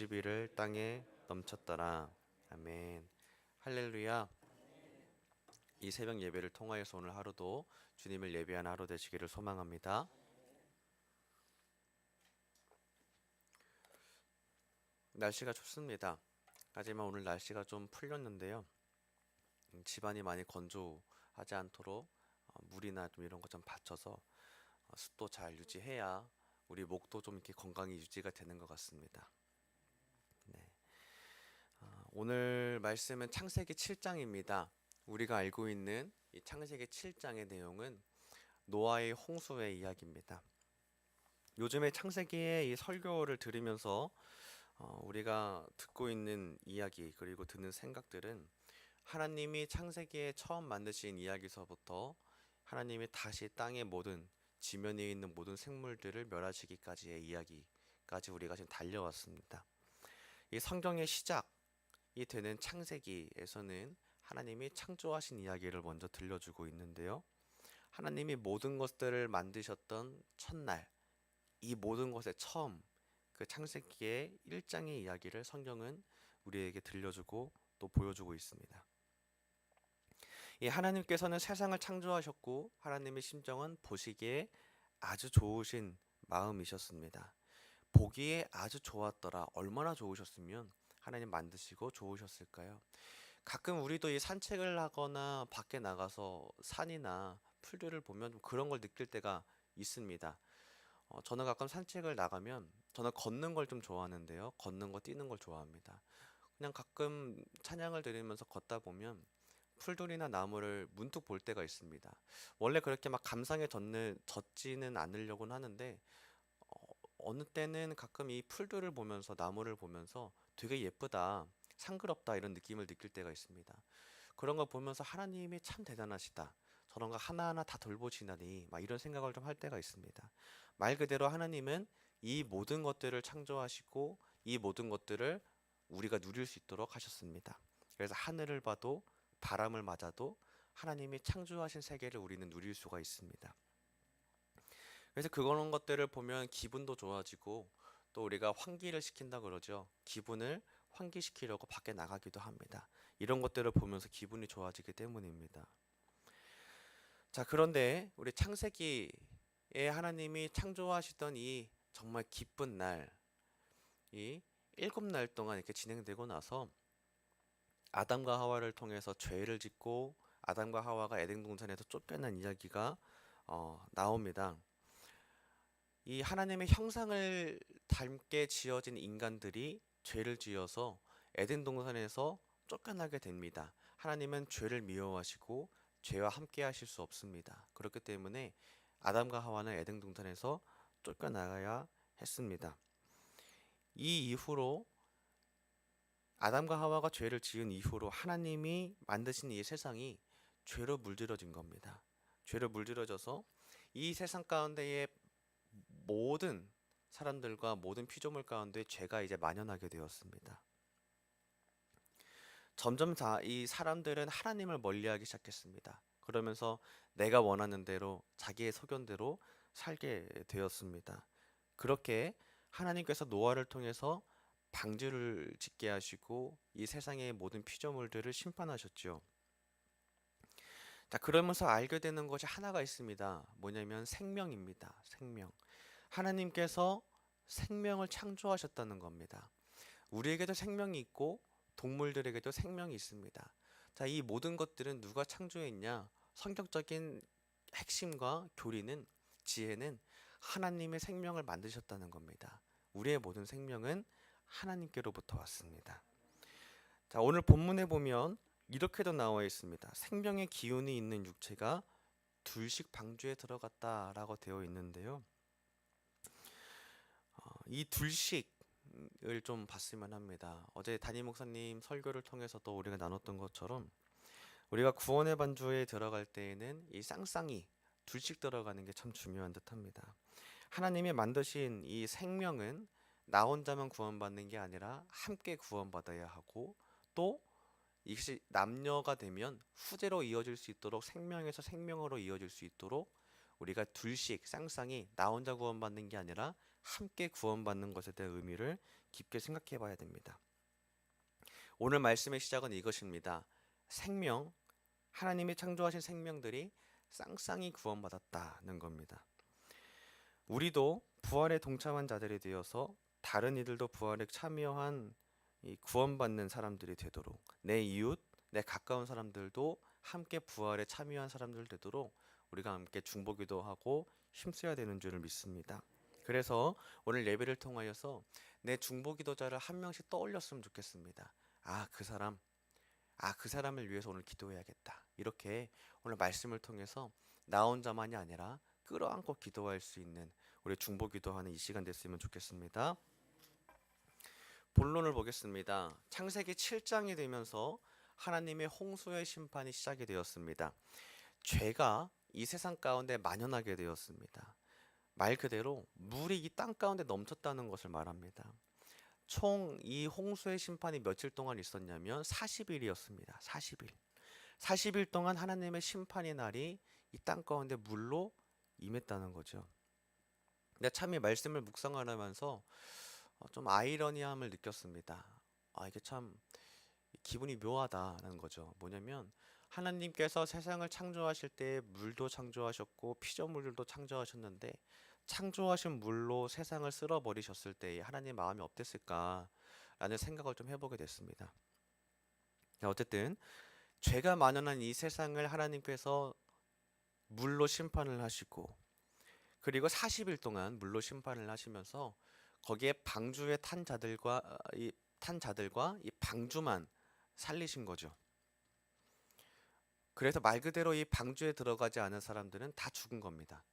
90일을 땅에 넘쳤더라. 아멘. 할렐루야. 이 새벽 예배를 통하여서 오늘 하루도 주님을 예배하는 하루 되시기를 소망합니다. 날씨가 춥습니다. 하지만 오늘 날씨가 좀 풀렸는데요. 집안이 많이 건조하지 않도록 물이나 좀 이런 거 좀 받쳐서 습도 잘 유지해야 우리 목도 좀 이렇게 건강히 유지가 되는 것 같습니다. 네. 오늘 말씀은 창세기 7장입니다. 우리가 알고 있는 이 창세기 7장의 내용은 노아의 홍수의 이야기입니다. 요즘에 창세기의 이 설교를 들으면서 우리가 듣고 있는 이야기 그리고 드는 생각들은 하나님이 창세기에 처음 만드신 이야기서부터 하나님이 다시 땅의 모든 지면에 있는 모든 생물들을 멸하시기까지의 이야기까지 우리가 지금 달려왔습니다. 이 성경의 시작이 되는 창세기에서는 하나님이 창조하신 이야기를 먼저 들려주고 있는데요. 하나님이 모든 것들을 만드셨던 첫날, 이 모든 것의 처음, 그 창세기의 1장의 이야기를 성경은 우리에게 들려주고 또 보여주고 있습니다. 이 하나님께서는 세상을 창조하셨고 하나님의 심정은 보시기에 아주 좋으신 마음이셨습니다. 보기에 아주 좋았더라. 얼마나 좋으셨으면 하나님 만드시고 좋으셨을까요? 가끔 우리도 이 산책을 하거나 밖에 나가서 산이나 풀들을 보면 좀 그런 걸 느낄 때가 있습니다. 저는 가끔 산책을 나가면 저는 걷는 걸 좀 좋아하는데요. 걷는 거, 뛰는 걸 좋아합니다. 그냥 가끔 찬양을 들으면서 걷다 보면 풀들이나 나무를 문득 볼 때가 있습니다. 원래 그렇게 막 감상에 젖지는 않으려고는 하는데 어느 때는 가끔 이 풀들을 보면서 나무를 보면서 되게 예쁘다, 상그럽다 이런 느낌을 느낄 때가 있습니다. 그런 거 보면서 하나님이 참 대단하시다. 저런 거 하나하나 다 돌보시다니 막 이런 생각을 좀 할 때가 있습니다. 말 그대로 하나님은 이 모든 것들을 창조하시고 이 모든 것들을 우리가 누릴 수 있도록 하셨습니다. 그래서 하늘을 봐도 바람을 맞아도 하나님이 창조하신 세계를 우리는 누릴 수가 있습니다. 그래서 그런 것들을 보면 기분도 좋아지고 또 우리가 환기를 시킨다 그러죠. 기분을 환기시키려고 밖에 나가기도 합니다. 이런 것들을 보면서 기분이 좋아지기 때문입니다. 자, 그런데 우리 창세기에 하나님이 창조하시던 이 정말 기쁜 날, 이 7날 동안 이렇게 진행되고 나서 아담과 하와를 통해서 죄를 짓고 아담과 하와가 에덴 동산에서 쫓겨난 이야기가 나옵니다. 이 하나님의 형상을 닮게 지어진 인간들이 죄를 지어서 에덴 동산에서 쫓겨나게 됩니다. 하나님은 죄를 미워하시고 죄와 함께 하실 수 없습니다. 그렇기 때문에 아담과 하와는 에덴 동산에서 쫓겨나가야 했습니다. 이 이후로 아담과 하와가 죄를 지은 이후로 하나님이 만드신 이 세상이 죄로 물들어진 겁니다. 죄로 물들어져서 이 세상 가운데에 모든 사람들과 모든 피조물 가운데 죄가 이제 만연하게 되었습니다. 점점 이 사람들은 하나님을 멀리하기 시작했습니다. 그러면서 내가 원하는 대로 자기의 소견대로 살게 되었습니다. 그렇게 하나님께서 노아를 통해서 방주를 짓게 하시고 이 세상의 모든 피조물들을 심판하셨죠. 자, 그러면서 알게 되는 것이 하나가 있습니다. 뭐냐면 생명입니다. 생명. 하나님께서 생명을 창조하셨다는 겁니다. 우리에게도 생명이 있고 동물들에게도 생명이 있습니다. 자, 이 모든 것들은 누가 창조했냐? 성격적인 핵심과 교리는 지혜는 하나님의 생명을 만드셨다는 겁니다. 우리의 모든 생명은 하나님께로부터 왔습니다. 자, 오늘 본문에 보면 이렇게도 나와 있습니다. 생명의 기운이 있는 육체가 둘씩 방주에 들어갔다라고 되어 있는데요. 이 둘씩을 좀 봤으면 합니다. 어제 담임 목사님 설교를 통해서도 우리가 나눴던 것처럼 우리가 구원의 반주에 들어갈 때에는 이 쌍쌍이 둘씩 들어가는 게 참 중요한 듯합니다. 하나님이 만드신 이 생명은 나 혼자만 구원받는 게 아니라 함께 구원받아야 하고 또 이것이 남녀가 되면 후대로 이어질 수 있도록 생명에서 생명으로 이어질 수 있도록 우리가 둘씩 쌍쌍이 나 혼자 구원받는 게 아니라 함께 구원받는 것에 대한 의미를 깊게 생각해 봐야 됩니다. 오늘 말씀의 시작은 이것입니다. 생명, 하나님이 창조하신 생명들이 쌍쌍이 구원받았다는 겁니다. 우리도 부활에 동참한 자들이 되어서 다른 이들도 부활에 참여한 이 구원받는 사람들이 되도록, 내 이웃, 내 가까운 사람들도 함께 부활에 참여한 사람들 되도록 우리가 함께 중보기도 하고 힘써야 되는 줄을 믿습니다. 그래서 오늘 예배를 통하여서 내 중보기도자를 한 명씩 떠올렸으면 좋겠습니다. 그 사람을 위해서 오늘 기도해야겠다. 이렇게 오늘 말씀을 통해서 나 혼자만이 아니라 끌어안고 기도할 수 있는 우리 중보기도하는 이 시간 됐으면 좋겠습니다. 본론을 보겠습니다. 창세기 7장이 되면서 하나님의 홍수의 심판이 시작이 되었습니다. 죄가 이 세상 가운데 만연하게 되었습니다. 말 그대로 물이 이 땅 가운데 넘쳤다는 것을 말합니다. 총 이 홍수의 심판이 며칠 동안 있었냐면 40일이었습니다. 40일. 40일 동안 하나님의 심판의 날이 이 땅 가운데 물로 임했다는 거죠. 근데 참 이 말씀을 묵상하면서 좀 아이러니함을 느꼈습니다. 이게 참 기분이 묘하다는 거죠. 뭐냐면 하나님께서 세상을 창조하실 때 물도 창조하셨고 피조물들도 창조하셨는데 창조하신 물로 세상을 쓸어버리셨을 때 하나님 마음이 어땠을까라는 생각을 좀 해보게 됐습니다. 어쨌든 죄가 만연한 이 세상을 하나님께서 물로 심판을 하시고 그리고 40일 동안 물로 심판을 하시면서 거기에 방주에 탄 자들과 이 방주만 살리신 거죠. 그래서 말 그대로 이 방주에 들어가지 않은 사람들은 다 죽은 겁니다.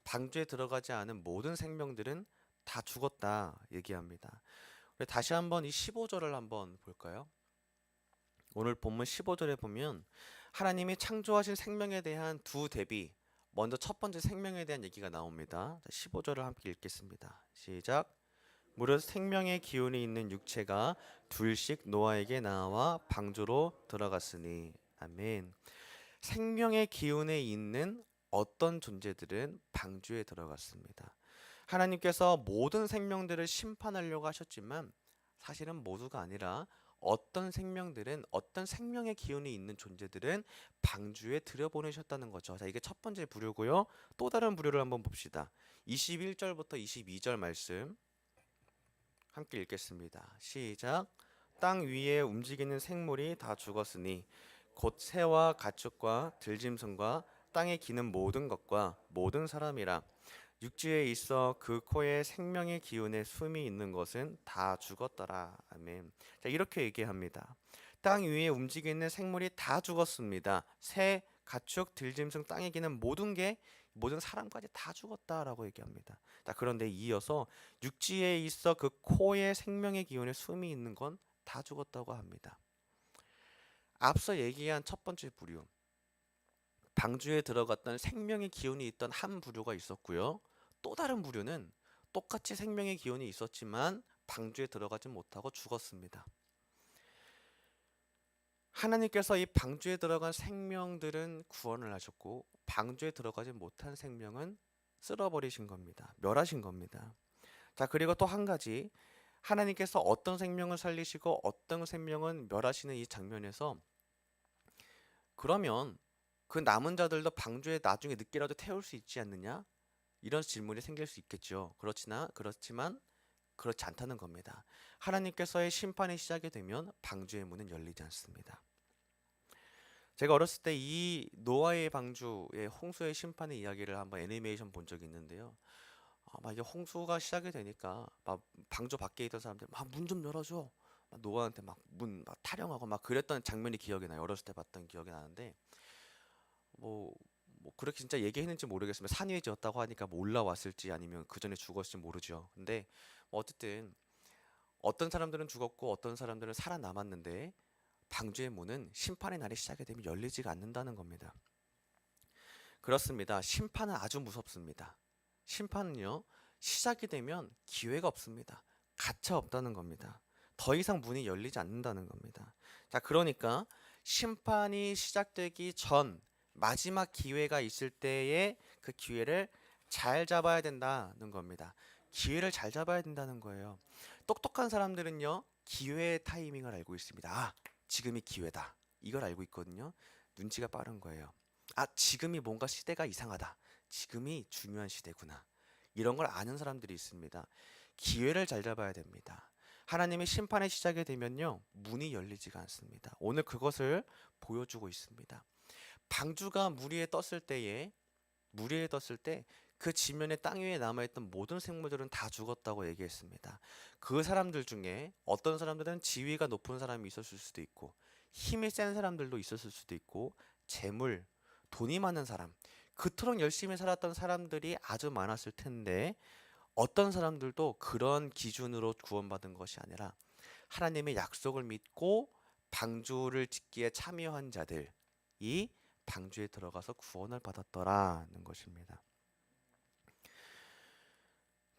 방주에 들어가지 않은 모든 생명들은 다 죽었다 얘기합니다. 다시 한번 이 15절을 한번 볼까요? 오늘 본문 15절에 보면 하나님이 창조하신 생명에 대한 두 대비, 먼저 첫 번째 생명에 대한 얘기가 나옵니다. 15절을 함께 읽겠습니다. 시작. 무릇 생명의 기운이 있는 육체가 둘씩 노아에게 나와 방주로 들어갔으니. 아멘. 생명의 기운에 있는 어떤 존재들은 방주에 들어갔습니다. 하나님께서 모든 생명들을 심판하려고 하셨지만 사실은 모두가 아니라 어떤 생명들은 어떤 생명의 기운이 있는 존재들은 방주에 들여보내셨다는 거죠. 자, 이게 첫 번째 부류고요. 또 다른 부류를 한번 봅시다. 21절부터 22절 말씀 함께 읽겠습니다. 시작. 땅 위에 움직이는 생물이 다 죽었으니 곧 새와 가축과 들짐승과 땅에 기는 모든 것과 모든 사람이라 육지에 있어 그 코에 생명의 기운에 숨이 있는 것은 다 죽었더라. 아멘. 자, 이렇게 얘기합니다. 땅 위에 움직이는 생물이 다 죽었습니다. 새, 가축, 들짐승, 땅에 기는 모든 사람까지 다 죽었다라고 얘기합니다. 자, 그런데 이어서 육지에 있어 그 코에 생명의 기운에 숨이 있는 건 다 죽었다고 합니다. 앞서 얘기한 첫 번째 부류, 방주에 들어갔던 생명의 기운이 있던 한 부류가 있었고요. 또 다른 부류는 똑같이 생명의 기운이 있었지만 방주에 들어가지 못하고 죽었습니다. 하나님께서 이 방주에 들어간 생명들은 구원을 하셨고 방주에 들어가지 못한 생명은 쓸어버리신 겁니다. 멸하신 겁니다. 자, 그리고 또 한 가지, 하나님께서 어떤 생명을 살리시고 어떤 생명은 멸하시는 이 장면에서 그러면 그 남은 자들도 방주에 나중에 늦게라도 태울 수 있지 않느냐? 이런 질문이 생길 수 있겠죠. 그렇지만 그렇지 않다는 겁니다. 하나님께서의 심판이 시작이 되면 방주의 문은 열리지 않습니다. 제가 어렸을 때 이 노아의 방주의 홍수의 심판의 이야기를 한번 애니메이션 본 적이 있는데요. 막 이제 홍수가 시작이 되니까 막 방주 밖에 있던 사람들 막 문 좀 열어줘. 막 노아한테 막 문 막 타령하고 막 그랬던 장면이 기억이 나요. 어렸을 때 봤던 기억이 나는데 뭐, 뭐 그렇게 진짜 얘기했는지 모르겠으면 산 위에 지었다고 하니까 뭐 올라왔을지 아니면 그 전에 죽었을지 모르죠. 근데 뭐 어쨌든 어떤 사람들은 죽었고 어떤 사람들은 살아남았는데 방주의 문은 심판의 날이 시작이 되면 열리지가 않는다는 겁니다. 그렇습니다. 심판은 아주 무섭습니다. 심판은요, 시작이 되면 기회가 없습니다. 가차 없다는 겁니다. 더 이상 문이 열리지 않는다는 겁니다. 자, 그러니까 심판이 시작되기 전 마지막 기회가 있을 때에 그 기회를 잘 잡아야 된다는 겁니다. 기회를 잘 잡아야 된다는 거예요. 똑똑한 사람들은요, 기회의 타이밍을 알고 있습니다. 아, 지금이 기회다. 이걸 알고 있거든요. 눈치가 빠른 거예요. 아, 지금이 뭔가 시대가 이상하다. 지금이 중요한 시대구나. 이런 걸 아는 사람들이 있습니다. 기회를 잘 잡아야 됩니다. 하나님의 심판의 시작이 되면요, 문이 열리지가 않습니다. 오늘 그것을 보여주고 있습니다. 방주가 물 위에 떴을 때 그 지면에 땅 위에 남아있던 모든 생물들은 다 죽었다고 얘기했습니다. 그 사람들 중에 어떤 사람들은 지위가 높은 사람이 있었을 수도 있고 힘이 센 사람들도 있었을 수도 있고 재물, 돈이 많은 사람, 그토록 열심히 살았던 사람들이 아주 많았을 텐데 어떤 사람들도 그런 기준으로 구원받은 것이 아니라 하나님의 약속을 믿고 방주를 짓기에 참여한 자들이 방주에 들어가서 구원을 받았더라는 것입니다.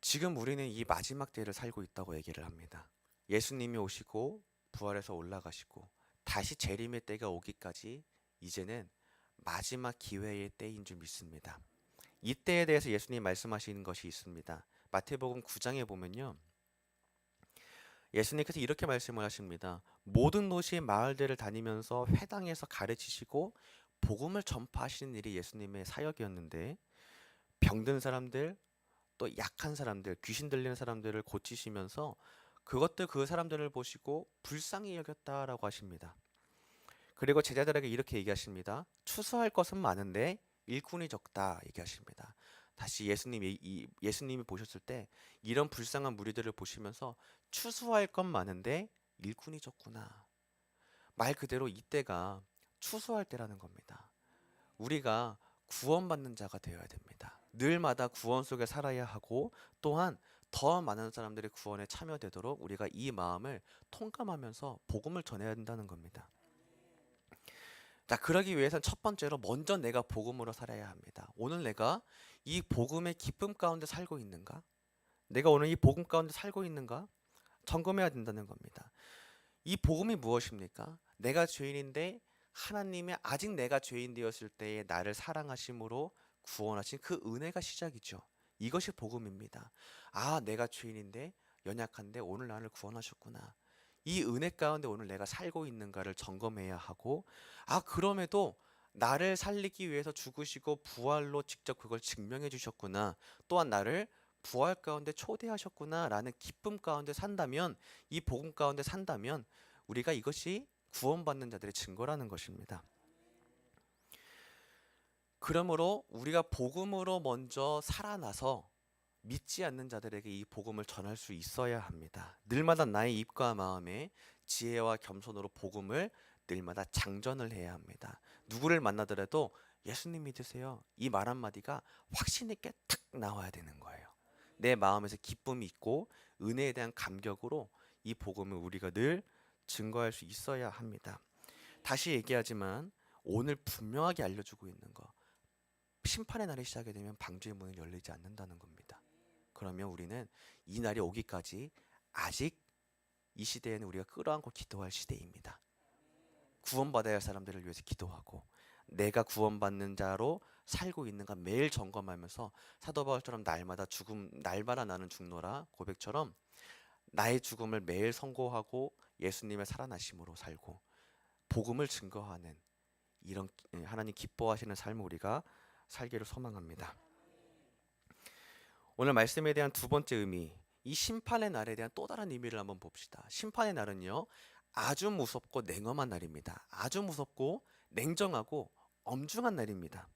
지금 우리는 이 마지막 때를 살고 있다고 얘기를 합니다. 예수님이 오시고 부활해서 올라가시고 다시 재림의 때가 오기까지 이제는 마지막 기회의 때인 줄 믿습니다. 이 때에 대해서 예수님 말씀하시는 것이 있습니다. 마태복음 9장에 보면요, 예수님께서 이렇게 말씀을 하십니다. 모든 도시 마을들을 다니면서 회당에서 가르치시고 복음을 전파하시는 일이 예수님의 사역이었는데 병든 사람들, 또 약한 사람들, 귀신 들리는 사람들을 고치시면서 그 사람들을 보시고 불쌍히 여겼다라고 하십니다. 그리고 제자들에게 이렇게 얘기하십니다. 추수할 것은 많은데 일꾼이 적다 얘기하십니다. 다시 예수님이 보셨을 때 이런 불쌍한 무리들을 보시면서 추수할 건 많은데 일꾼이 적구나. 말 그대로 이때가 추수할 때라는 겁니다. 우리가 구원받는 자가 되어야 됩니다. 늘마다 구원 속에 살아야 하고 또한 더 많은 사람들의 구원에 참여되도록 우리가 이 마음을 통감하면서 복음을 전해야 된다는 겁니다. 자, 그러기 위해선 첫 번째로 먼저 내가 복음으로 살아야 합니다. 오늘 내가 이 복음의 기쁨 가운데 살고 있는가? 내가 오늘 이 복음 가운데 살고 있는가? 점검해야 된다는 겁니다. 이 복음이 무엇입니까? 내가 죄인인데 하나님의 아직 내가 죄인 되었을 때에 나를 사랑하심으로 구원하신 그 은혜가 시작이죠. 이것이 복음입니다. 아, 내가 죄인인데 연약한데 오늘 나를 구원하셨구나. 이 은혜 가운데 오늘 내가 살고 있는가를 점검해야 하고, 아, 그럼에도 나를 살리기 위해서 죽으시고 부활로 직접 그걸 증명해 주셨구나. 또한 나를 부활 가운데 초대하셨구나 라는 기쁨 가운데 산다면, 이 복음 가운데 산다면 우리가 이것이 구원받는 자들의 증거라는 것입니다. 그러므로 우리가 복음으로 먼저 살아나서 믿지 않는 자들에게 이 복음을 전할 수 있어야 합니다. 늘마다 나의 입과 마음에 지혜와 겸손으로 복음을 늘마다 장전을 해야 합니다. 누구를 만나더라도 예수님 믿으세요. 이 말 한마디가 확신 있게 탁 나와야 되는 거예요. 내 마음에서 기쁨이 있고 은혜에 대한 감격으로 이 복음을 우리가 늘 증거할 수 있어야 합니다. 다시 얘기하지만 오늘 분명하게 알려주고 있는 거, 심판의 날이 시작이 되면 방주의 문은 열리지 않는다는 겁니다. 그러면 우리는 이 날이 오기까지 아직 이 시대에는 우리가 끌어안고 기도할 시대입니다. 구원받아야 할 사람들을 위해서 기도하고 내가 구원받는 자로 살고 있는가 매일 점검하면서 사도 바울처럼 날마다 나는 죽노라 고백처럼 나의 죽음을 매일 선고하고 예수님의 살아나심으로 살고 복음을 증거하는 이런 하나님 기뻐하시는 삶을 우리가 살기를 소망합니다. 오늘 말씀에 대한 두 번째 의미, 이 심판의 날에 대한 또 다른 의미를 한번 봅시다. 심판의 날은요, 아주 무섭고 냉엄한 날입니다. 아주 무섭고 냉정하고 엄중한 날입니다.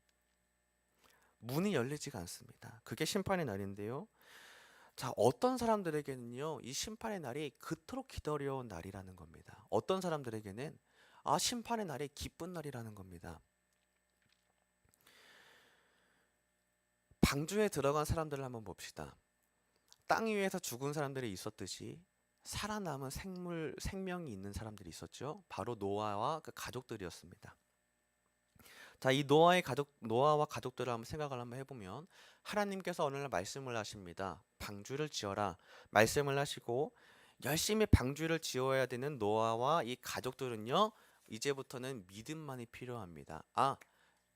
문이 열리지가 않습니다. 그게 심판의 날인데요. 자, 어떤 사람들에게는요, 이 심판의 날이 그토록 기다려온 날이라는 겁니다. 어떤 사람들에게는 심판의 날이 기쁜 날이라는 겁니다. 방주에 들어간 사람들을 한번 봅시다. 땅 위에서 죽은 사람들이 있었듯이 살아남은 생명이 있는 사람들이 있었죠. 바로 노아와 그 가족들이었습니다. 자, 이 노아와 가족들을 한번 해보면 하나님께서 어느 날 말씀을 하십니다. 방주를 지어라. 말씀을 하시고 열심히 방주를 지어야 되는 노아와 이 가족들은요, 이제부터는 믿음만이 필요합니다.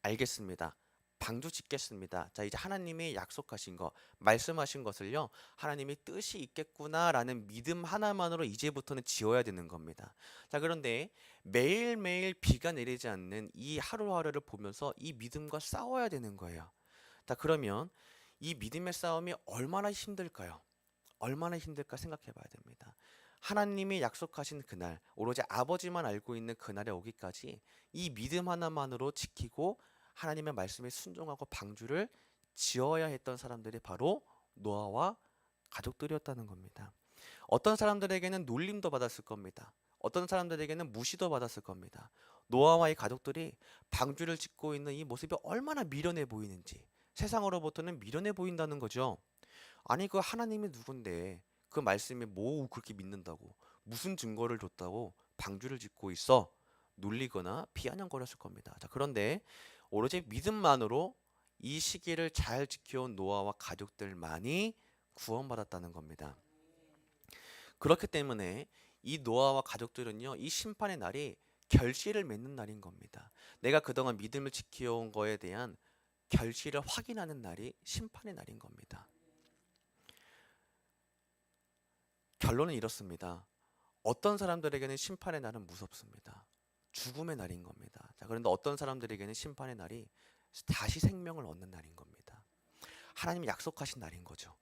알겠습니다. 방주 짓겠습니다. 자, 이제 하나님이 약속하신 거, 말씀하신 것을요, 하나님이 뜻이 있겠구나라는 믿음 하나만으로 이제부터는 지어야 되는 겁니다. 자, 그런데 매일매일 비가 내리지 않는 이 하루하루를 보면서 이 믿음과 싸워야 되는 거예요. 자, 그러면 이 믿음의 싸움이 얼마나 힘들까요? 얼마나 힘들까 생각해 봐야 됩니다. 하나님이 약속하신 그날, 오로지 아버지만 알고 있는 그날에 오기까지 이 믿음 하나만으로 지키고 하나님의 말씀에 순종하고 방주를 지어야 했던 사람들이 바로 노아와 가족들이었다는 겁니다. 어떤 사람들에게는 놀림도 받았을 겁니다. 어떤 사람들에게는 무시도 받았을 겁니다. 노아와 이 가족들이 방주를 짓고 있는 이 모습이 얼마나 미련해 보이는지, 세상으로부터는 미련해 보인다는 거죠. 아니 그 하나님이 누군데 그 말씀에 뭐 그렇게 믿는다고 무슨 증거를 줬다고 방주를 짓고 있어 놀리거나 비아냥거렸을 겁니다. 자, 그런데 오로지 믿음만으로 이 시기를 잘 지켜온 노아와 가족들만이 구원받았다는 겁니다. 그렇기 때문에 이 노아와 가족들은요, 이 심판의 날이 결실을 맺는 날인 겁니다. 내가 그동안 믿음을 지켜온 거에 대한 결실을 확인하는 날이 심판의 날인 겁니다. 결론은 이렇습니다. 어떤 사람들에게는 심판의 날은 무섭습니다. 죽음의 날인 겁니다. 자, 그런데 어떤 사람들에게는 심판의 날이 다시 생명을 얻는 날인 겁니다. 하나님이 약속하신 날인 거죠.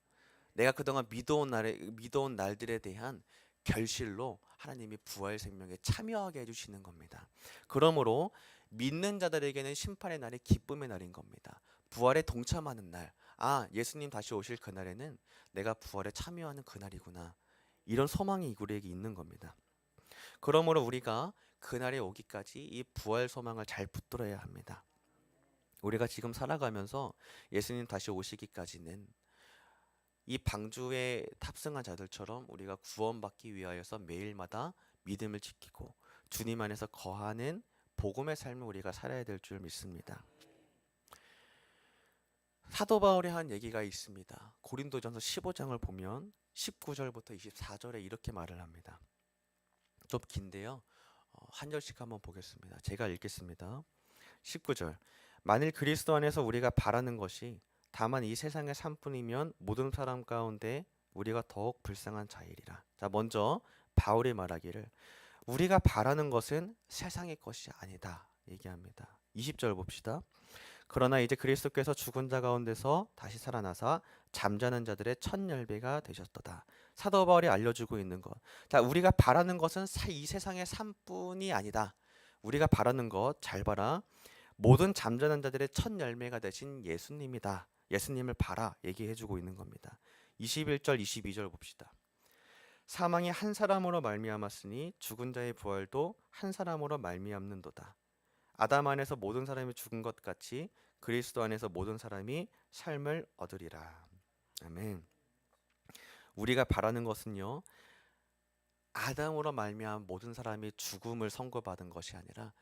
내가 그동안 믿어온 날들에 대한 결실로 하나님이 부활 생명에 참여하게 해주시는 겁니다. 그러므로 믿는 자들에게는 심판의 날이 기쁨의 날인 겁니다. 부활에 동참하는 날, 아, 예수님 다시 오실 그날에는 내가 부활에 참여하는 그날이구나. 이런 소망이 우리에게 있는 겁니다. 그러므로 우리가 그날에 오기까지 이 부활 소망을 잘 붙들어야 합니다. 우리가 지금 살아가면서 예수님 다시 오시기까지는 이 방주에 탑승한 자들처럼 우리가 구원받기 위하여서 매일마다 믿음을 지키고 주님 안에서 거하는 복음의 삶을 우리가 살아야 될 줄 믿습니다. 사도 바울이 한 얘기가 있습니다. 고린도전서 15장을 보면 19절부터 24절에 이렇게 말을 합니다. 좀 긴데요. 한 절씩 한번 보겠습니다. 제가 읽겠습니다. 19절. 만일 그리스도 안에서 우리가 바라는 것이 다만 이 세상의 삶뿐이면 모든 사람 가운데 우리가 더욱 불쌍한 자이리라. 자, 먼저 바울이 말하기를 우리가 바라는 것은 세상의 것이 아니다 얘기합니다. 20절 봅시다. 그러나 이제 그리스도께서 죽은 자 가운데서 다시 살아나사 잠자는 자들의 첫 열배가 되셨도다. 사도 바울이 알려주고 있는 것. 자, 우리가 바라는 것은 이 세상의 삶뿐이 아니다. 우리가 바라는 것 잘 봐라. 모든 잠자는 자들의 첫 열매가 되신 예수님이다. 예수님을 바라 얘기해주고 있는 겁니다. 21절, 22절 봅시다. 사망이 한 사람으로 말미암았으니 죽은 자의 부활도 한 사람으로 말미암는도다. 아담 안에서 모든 사람이 죽은 것 같이 그리스도 안에서 모든 사람이 삶을 얻으리라. 아멘. 우리가 바라는 것은요, 아담으로 말미암아 모든 사람이 죽음을 선고받은 것이 아니라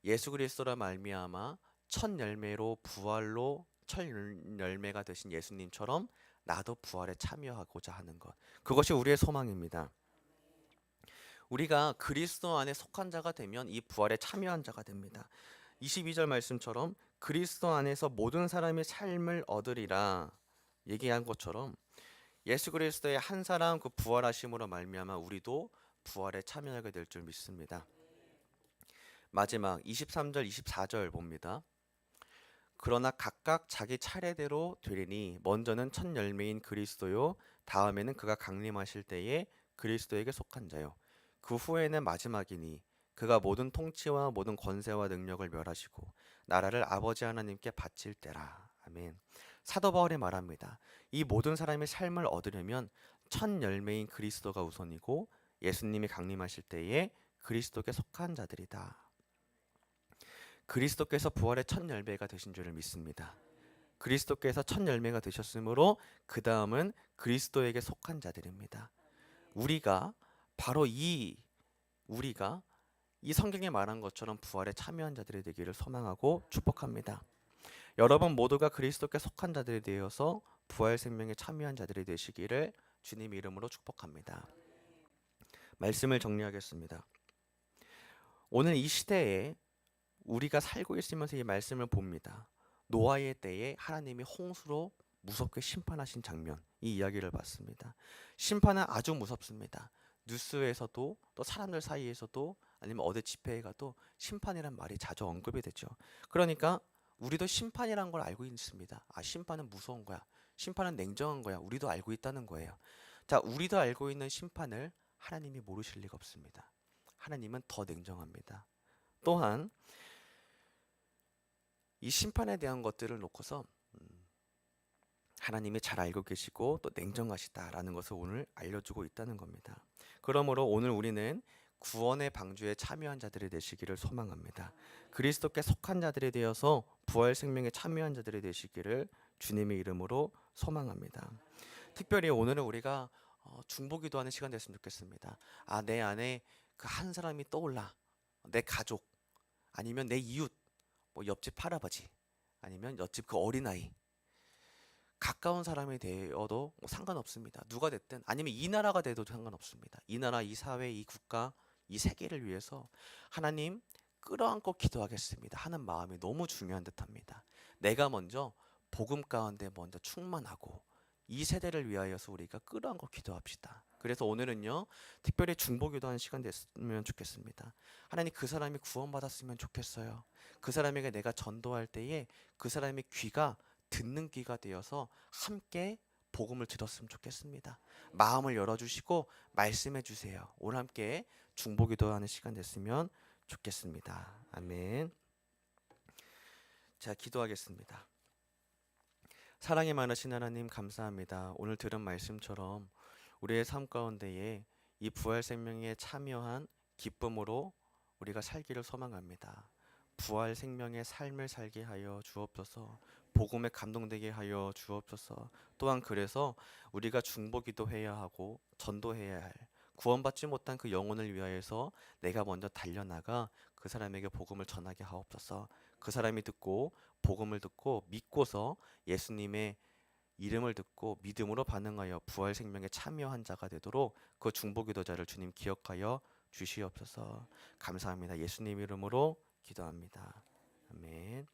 예수 그리스도로 말미암아 첫 열매로 부활로 첫 열매가 되신 예수님처럼 나도 부활에 참여하고자 하는 것. 그것이 우리의 소망입니다. 우리가 그리스도 안에 속한 자가 되면 이 부활에 참여한 자가 됩니다. 22절 말씀처럼 그리스도 안에서 모든 사람이 삶을 얻으리라 얘기한 것처럼 예수 그리스도의 한 사람 그 부활하심으로 말미암아 우리도 부활에 참여하게 될 줄 믿습니다. 마지막 23절 24절 봅니다. 그러나 각각 자기 차례대로 되리니 먼저는 첫 열매인 그리스도요 다음에는 그가 강림하실 때에 그리스도에게 속한 자요 그 후에는 마지막이니 그가 모든 통치와 모든 권세와 능력을 멸하시고 나라를 아버지 하나님께 바칠 때라. 아멘. 사도 바울이 말합니다. 이 모든 사람의 삶을 얻으려면 첫 열매인 그리스도가 우선이고 예수님이 강림하실 때에 그리스도께 속한 자들이다. 그리스도께서 부활의 첫 열매가 되신 줄을 믿습니다. 그리스도께서 첫 열매가 되셨으므로 그 다음은 그리스도에게 속한 자들입니다. 우리가 바로 우리가 이 성경에 말한 것처럼 부활에 참여한 자들이 되기를 소망하고 축복합니다. 여러분 모두가 그리스도께 속한 자들이 되어서 부활 생명에 참여한 자들이 되시기를 주님 이름으로 축복합니다. 말씀을 정리하겠습니다. 오늘 이 시대에 우리가 살고 있으면서 이 말씀을 봅니다. 노아의 때에 하나님이 홍수로 무섭게 심판하신 장면, 이 이야기를 봤습니다. 심판은 아주 무섭습니다. 뉴스에서도 또 사람들 사이에서도 아니면 어디 집회에 가도 심판이란 말이 자주 언급이 되죠. 그러니까 우리도 심판이란 걸 알고 있습니다. 아, 심판은 무서운 거야. 심판은 냉정한 거야. 우리도 알고 있다는 거예요. 자, 우리도 알고 있는 심판을 하나님이 모르실 리가 없습니다. 하나님은 더 냉정합니다. 또한 이 심판에 대한 것들을 놓고서 하나님이 잘 알고 계시고 또 냉정하시다라는 것을 오늘 알려주고 있다는 겁니다. 그러므로 오늘 우리는 구원의 방주에 참여한 자들이 되시기를 소망합니다. 그리스도께 속한 자들이 되어서 부활 생명에 참여한 자들이 되시기를 주님의 이름으로 소망합니다. 특별히 오늘은 우리가 중보기도하는 시간 됐으면 좋겠습니다. 아, 내 안에 그 한 사람이 떠올라. 내 가족 아니면 내 이웃, 뭐 옆집 할아버지 아니면 옆집 그 어린아이, 가까운 사람이 되어도 뭐 상관없습니다. 누가 됐든 아니면 이 나라가 돼도 상관없습니다. 이 나라, 이 사회, 이 국가, 이 세계를 위해서 하나님 끌어안고 기도하겠습니다 하는 마음이 너무 중요한 듯합니다. 내가 먼저 복음 가운데 먼저 충만하고 이 세대를 위하여서 우리가 끌어안고 기도합시다. 그래서 오늘은요, 특별히 중보기도하는 시간 됐으면 좋겠습니다. 하나님, 그 사람이 구원받았으면 좋겠어요. 그 사람에게 내가 전도할 때에 그 사람의 귀가 듣는 귀가 되어서 함께 복음을 들었으면 좋겠습니다. 마음을 열어주시고 말씀해 주세요. 오늘 함께 중보기도하는 시간 됐으면 좋겠습니다. 아멘. 자, 기도하겠습니다. 사랑이 많으신 하나님, 감사합니다. 오늘 들은 말씀처럼 우리의 삶 가운데에 이 부활 생명에 참여한 기쁨으로 우리가 살기를 소망합니다. 부활 생명의 삶을 살게 하여 주옵소서. 복음에 감동되게 하여 주옵소서. 또한 그래서 우리가 중보기도 해야 하고 전도해야 할 구원받지 못한 그 영혼을 위하여서 내가 먼저 달려나가 그 사람에게 복음을 전하게 하옵소서. 그 사람이 듣고 복음을 듣고 믿고서 예수님의 이름을 듣고 믿음으로 반응하여 부활 생명에 참여한 자가 되도록 그 중보기도자를 주님 기억하여 주시옵소서. 감사합니다. 예수님 이름으로 기도합니다. 아멘.